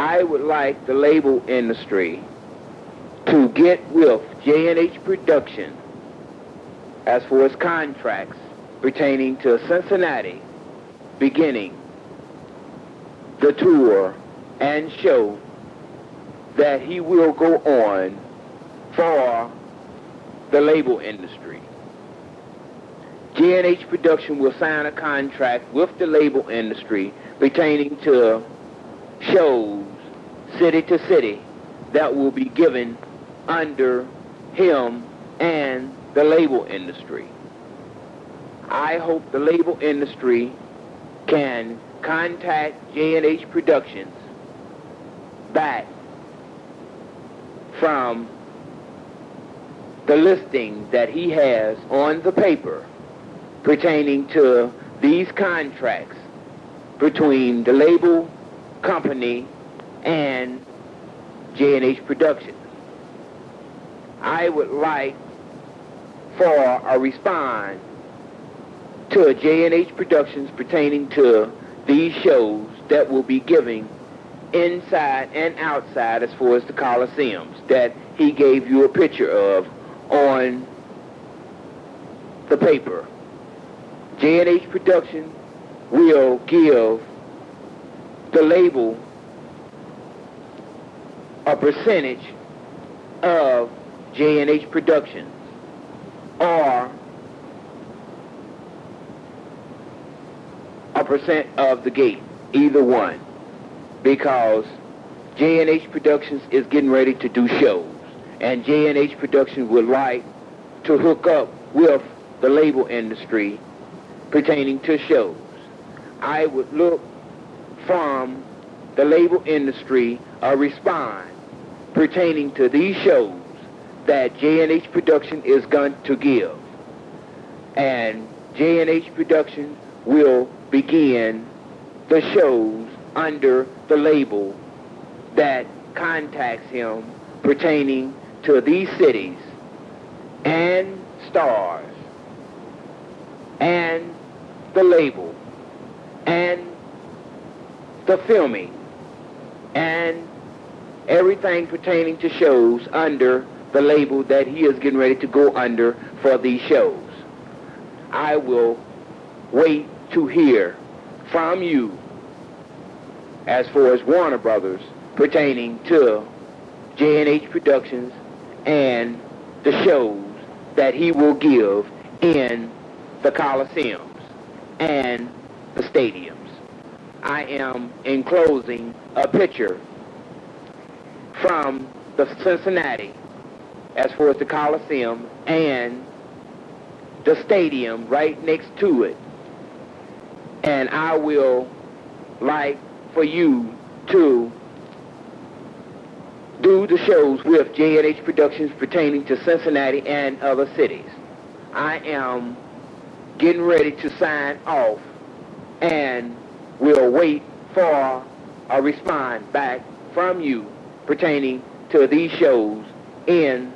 I would like the label industry to get with J&H Production as for its contracts pertaining to Cincinnati, beginning the tour and show that he will go on for the label industry. J&H Production will sign a contract with the label industry pertaining to shows city to city that will be given under him and the label industry. I hope the label industry can contact J&H Productions back from the listing that he has on the paper pertaining to these contracts between the label company and J&H Productions. I would like for a response to J&H Productions pertaining to these shows that will be giving inside and outside as far as the Coliseums that he gave you a picture of on the paper. J&H Production will give the label a percentage of J&H Productions or a percent of the gate, either one, because J&H Productions is getting ready to do shows, and J&H Productions would like to hook up with the label industry pertaining to shows. I would look from the label industry a response pertaining to these shows that J&H Production is going to give. And J&H Production will begin the shows under the label that contacts him pertaining to these cities and stars and the label and the filming and everything pertaining to shows under the label that he is getting ready to go under for these shows. I will wait to hear from you as far as Warner Brothers pertaining to J&H Productions and the shows that he will give in the Coliseums and the stadiums. I am enclosing a picture from the Cincinnati as far as the Coliseum and the stadium right next to it. And I will like for you to do the shows with J&H Productions pertaining to Cincinnati and other cities. I am getting ready to sign off and will wait for a response back from you pertaining to these shows in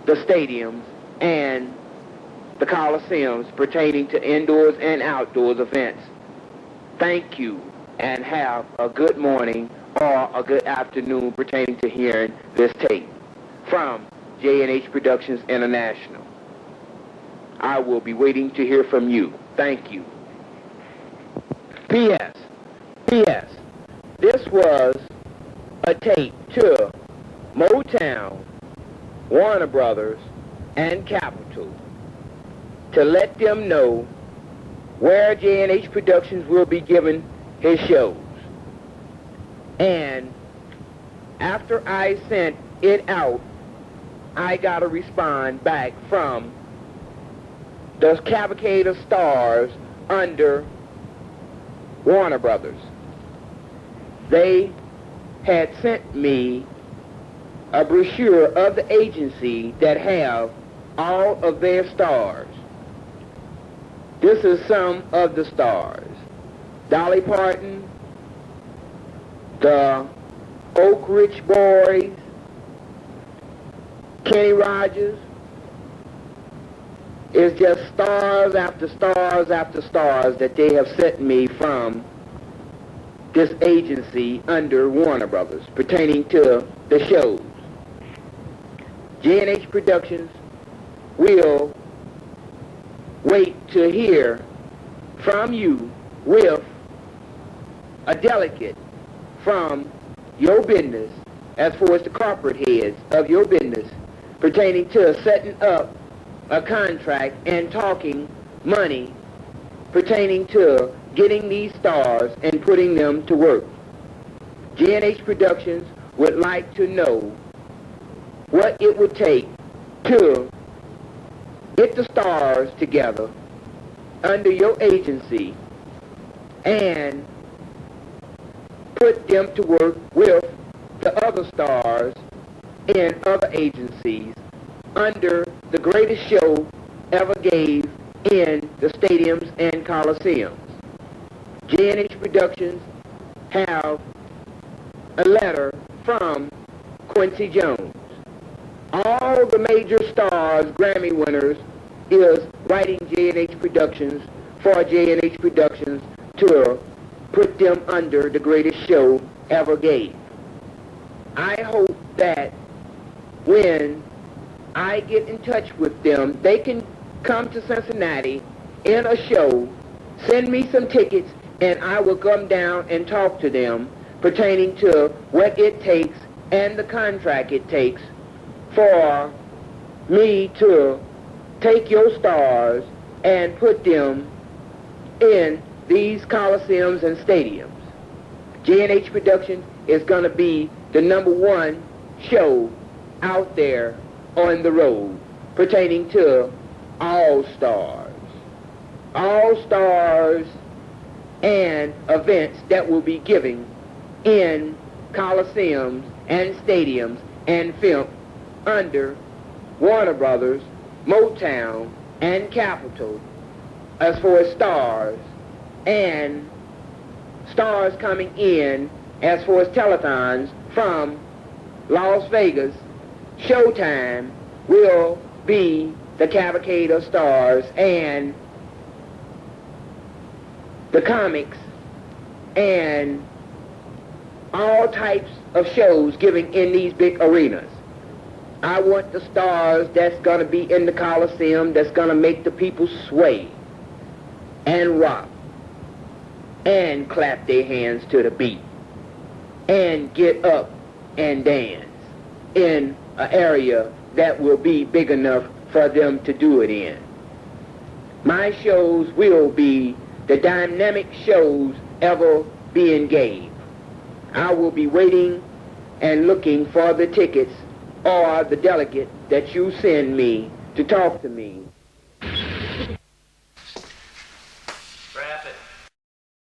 the stadiums and the Coliseums pertaining to indoors and outdoors events. Thank you, and have a good morning or a good afternoon pertaining to hearing this tape from J&H Productions International. I will be waiting to hear from you. Thank you. P.S. This was a tape to Motown, Warner Brothers, and Capitol to let them know where J&H Productions will be giving his shows. And after I sent it out, I got a response back from the Cavalcade of Stars under Warner Brothers. They had sent me a brochure of the agency that have all of their stars. This is some of the stars: Dolly Parton, the Oak Ridge Boys, Kenny Rogers. It's just stars after stars after stars that they have sent me from this agency under Warner Brothers pertaining to the shows. J&H Productions will wait to hear from you with a delegate from your business, as far as the corporate heads of your business, pertaining to setting up a contract and talking money pertaining to getting these stars and putting them to work. J&H Productions would like to know what it would take to get the stars together under your agency and put them to work with the other stars in other agencies under the greatest show ever gave in the stadiums and coliseums. J&H Productions have a letter from Quincy Jones. All the major stars, Grammy winners, is writing J&H Productions for J&H Productions to put them under the greatest show ever gave. I hope that when I get in touch with them, they can come to Cincinnati in a show, send me some tickets, and I will come down and talk to them pertaining to what it takes and the contract it takes for me to take your stars and put them in these coliseums and stadiums. J&H Productions is going to be the #1 show out there on the road pertaining to all stars and events that will be given in coliseums and stadiums and filmed under Warner Brothers, Motown, and Capitol, as far as stars, and stars coming in as far as telethons from Las Vegas. Showtime will be the cavalcade of stars and the comics and all types of shows given in these big arenas. I want the stars that's going to be in the Coliseum, that's going to make the people sway and rock and clap their hands to the beat and get up and dance in an area that will be big enough for them to do it in. My shows will be the dynamic shows ever being gave. I will be waiting and looking for the tickets or the delegate that you send me to talk to me